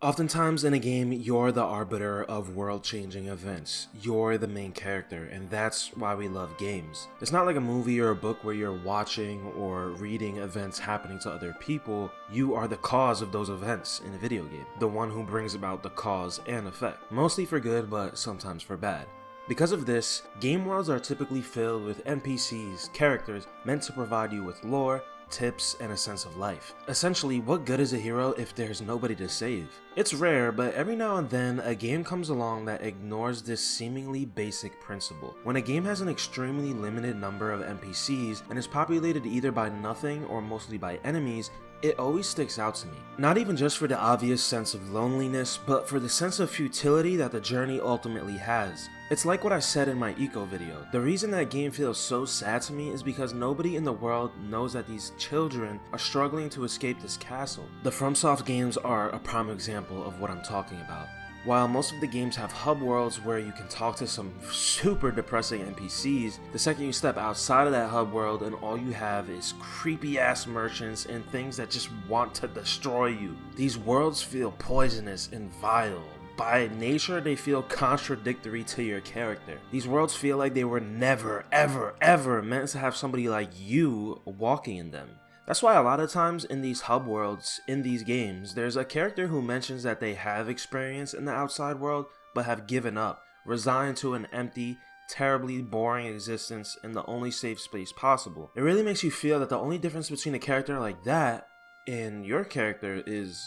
Oftentimes in a game, you're the arbiter of world-changing events. You're the main character, and that's why we love games. It's not like a movie or a book where you're watching or reading events happening to other people. You are the cause of those events in a video game. The one who brings about the cause and effect. Mostly for good, but sometimes for bad. Because of this, game worlds are typically filled with NPCs, characters meant to provide you with lore, tips, and a sense of life. Essentially, what good is a hero if there's nobody to save? It's rare, but every now and then a game comes along that ignores this seemingly basic principle. When a game has an extremely limited number of NPCs and is populated either by nothing or mostly by enemies, it always sticks out to me. Not even just for the obvious sense of loneliness, but for the sense of futility that the journey ultimately has. It's like what I said in my Eco video. The reason that game feels so sad to me is because nobody in the world knows that these children are struggling to escape this castle. The FromSoft games are a prime example of what I'm talking about. While most of the games have hub worlds where you can talk to some super depressing NPCs, the second you step outside of that hub world and all you have is creepy ass merchants and things that just want to destroy you. These worlds feel poisonous and vile. By nature, they feel contradictory to your character. These worlds feel like they were never, ever meant to have somebody like you walking in them. That's why a lot of times in these hub worlds, in these games, there's a character who mentions that they have experience in the outside world, but have given up, resigned to an empty, terribly boring existence in the only safe space possible. It really makes you feel that the only difference between a character like that and your character is,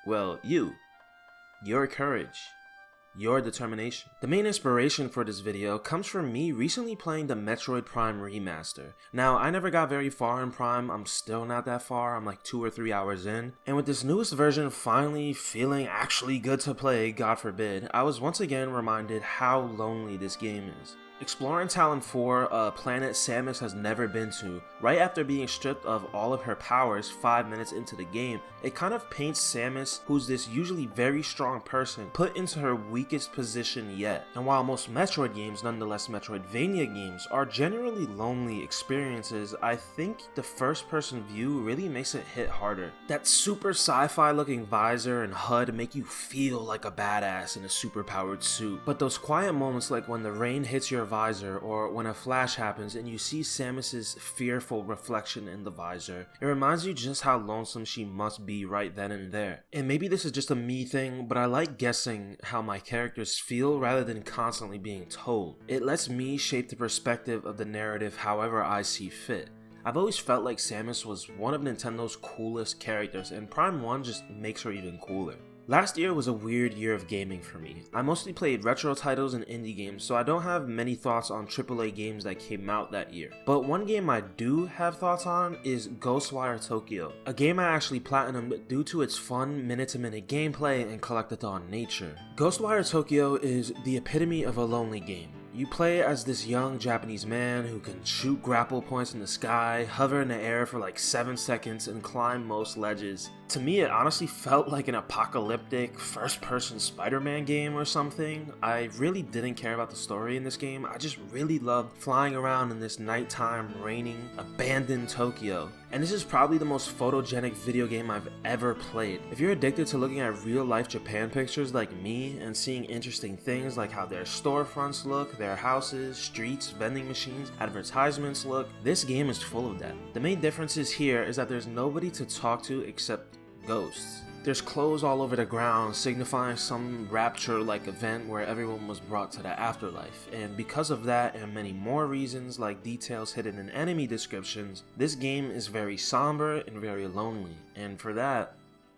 well, your courage, your determination. The main inspiration for this video comes from me recently playing the Metroid Prime remaster. Now, I never got very far in Prime, I'm still not that far, I'm like 2 or 3 hours in, and with this newest version finally feeling actually good to play, God forbid, I was once again reminded how lonely this game is. Exploring Talon 4, a planet Samus has never been to, right after being stripped of all of her powers 5 minutes into the game, it kind of paints Samus, who's this usually very strong person, put into her weakest position yet. And while most Metroid games, nonetheless Metroidvania games, are generally lonely experiences, I think the first person view really makes it hit harder. That super sci-fi looking visor and HUD make you feel like a badass in a super powered suit, but those quiet moments like when the rain hits your visor or when a flash happens and you see Samus's fearful reflection in the visor, it reminds you just how lonesome she must be right then and there. And maybe this is just a me thing, but I like guessing how my characters feel rather than constantly being told. It lets me shape the perspective of the narrative however I see fit. I've always felt like Samus was one of Nintendo's coolest characters, and Prime 1 just makes her even cooler. Last year was a weird year of gaming for me. I mostly played retro titles and indie games, so I don't have many thoughts on AAA games that came out that year. But one game I do have thoughts on is Ghostwire Tokyo, a game I actually platinumed due to its fun minute-to-minute gameplay and collectathon nature. Ghostwire Tokyo is the epitome of a lonely game. You play as this young Japanese man who can shoot grapple points in the sky, hover in the air for like 7 seconds, and climb most ledges. To me, it honestly felt like an apocalyptic first-person Spider-Man game or something. I really didn't care about the story in this game. I just really loved flying around in this nighttime, raining, abandoned Tokyo. And this is probably the most photogenic video game I've ever played. If you're addicted to looking at real-life Japan pictures like me and seeing interesting things like how their storefronts look, their houses, streets, vending machines, advertisements look, this game is full of that. The main difference here is that there's nobody to talk to except ghosts. There's clothes all over the ground signifying some rapture-like event where everyone was brought to the afterlife, and because of that and many more reasons like details hidden in enemy descriptions, this game is very somber and very lonely, and for that,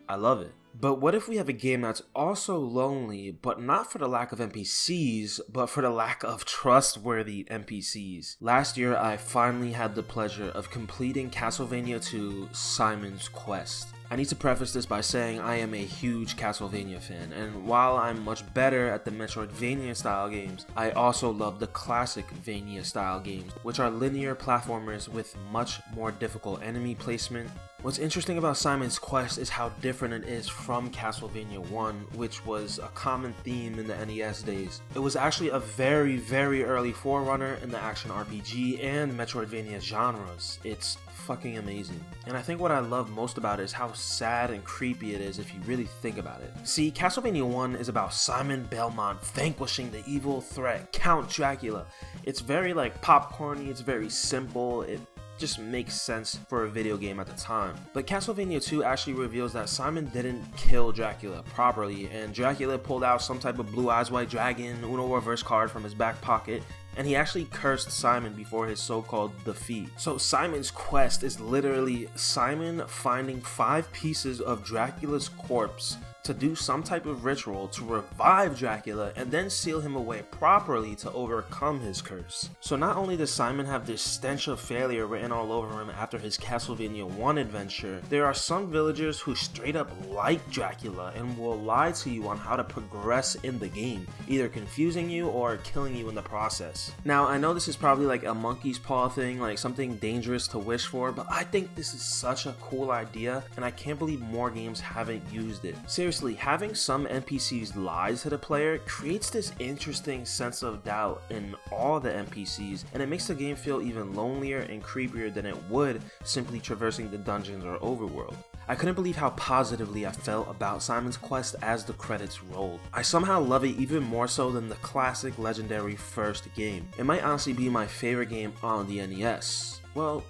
I love it. But what if we have a game that's also lonely, but not for the lack of NPCs, but for the lack of trustworthy NPCs? Last year, I finally had the pleasure of completing Castlevania 2 Simon's Quest. I need to preface this by saying I am a huge Castlevania fan, and while I'm much better at the Metroidvania style games, I also love the classic Vania style games, which are linear platformers with much more difficult enemy placement, What's interesting about Simon's Quest is how different it is from Castlevania 1, which was a common theme in the NES days. It was actually a very, very early forerunner in the action RPG and Metroidvania genres. It's fucking amazing. And I think what I love most about it is how sad and creepy it is if you really think about it. See, Castlevania 1 is about Simon Belmont vanquishing the evil threat, Count Dracula. It's very like popcorny, it's very simple, it just makes sense for a video game at the time. But Castlevania 2 actually reveals that Simon didn't kill Dracula properly, and Dracula pulled out some type of blue eyes white dragon Uno reverse card from his back pocket, and he actually cursed Simon before his so-called defeat. So Simon's Quest is literally Simon finding 5 pieces of Dracula's corpse to do some type of ritual to revive Dracula and then seal him away properly to overcome his curse. So not only does Simon have this stench of failure written all over him after his Castlevania 1 adventure, there are some villagers who straight up like Dracula and will lie to you on how to progress in the game, either confusing you or killing you in the process. Now I know this is probably like a monkey's paw thing, like something dangerous to wish for, but I think this is such a cool idea and I can't believe more games haven't used it. Seriously, having some NPCs lie to the player creates this interesting sense of doubt in all the NPCs, and it makes the game feel even lonelier and creepier than it would simply traversing the dungeons or overworld. I couldn't believe how positively I felt about Simon's Quest as the credits rolled. I somehow love it even more so than the classic legendary first game. It might honestly be my favorite game on the NES. Well,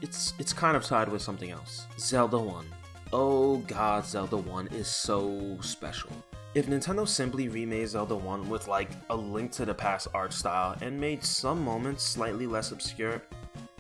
it's kind of tied with something else. Zelda 1. Oh god, Zelda 1 is so special. If Nintendo simply remade Zelda 1 with like a Link to the Past art style and made some moments slightly less obscure,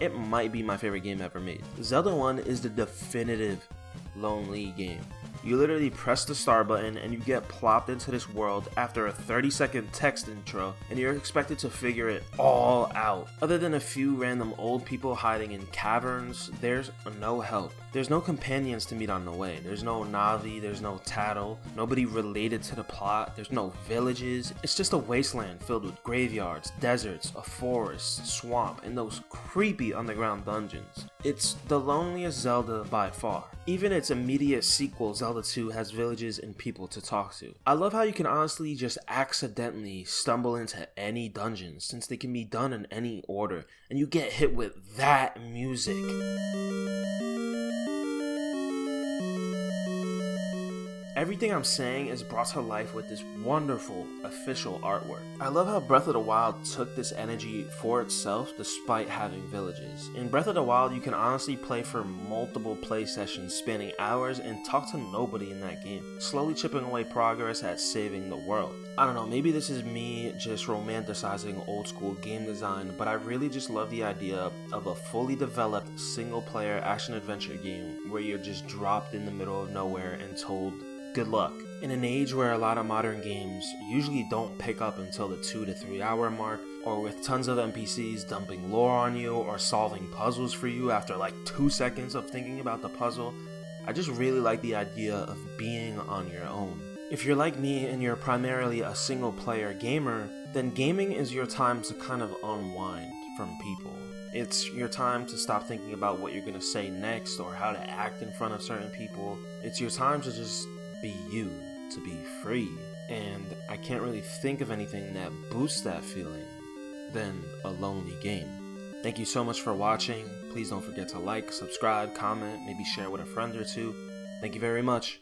it might be my favorite game ever made. Zelda 1 is the definitive lonely game. You literally press the start button and you get plopped into this world after a 30-second text intro, and you're expected to figure it all out. Other than a few random old people hiding in caverns, there's no help. There's no companions to meet on the way. There's no Navi, there's no Tattle, nobody related to the plot, there's no villages. It's just a wasteland filled with graveyards, deserts, a forest, swamp, and those creepy underground dungeons. It's the loneliest Zelda by far. Even its immediate sequel, Zelda 2, has villages and people to talk to. I love how you can honestly just accidentally stumble into any dungeons, since they can be done in any order, and you get hit with that music. Everything I'm saying is brought to life with this wonderful official artwork. I love how Breath of the Wild took this energy for itself despite having villages. In Breath of the Wild, you can honestly play for multiple play sessions spanning hours and talk to nobody in that game, slowly chipping away progress at saving the world. I don't know, maybe this is me just romanticizing old school game design, but I really just love the idea of a fully developed single player action adventure game where you're just dropped in the middle of nowhere and told good luck. In an age where a lot of modern games usually don't pick up until the 2 to 3 hour mark, or with tons of NPCs dumping lore on you or solving puzzles for you after like 2 seconds of thinking about the puzzle, I just really like the idea of being on your own. If you're like me and you're primarily a single player gamer, then gaming is your time to kind of unwind from people. It's your time to stop thinking about what you're gonna say next or how to act in front of certain people. It's your time to just be you, to be free. And I can't really think of anything that boosts that feeling than a lonely game. Thank you so much for watching. Please don't forget to like, subscribe, comment, maybe share with a friend or two. Thank you very much.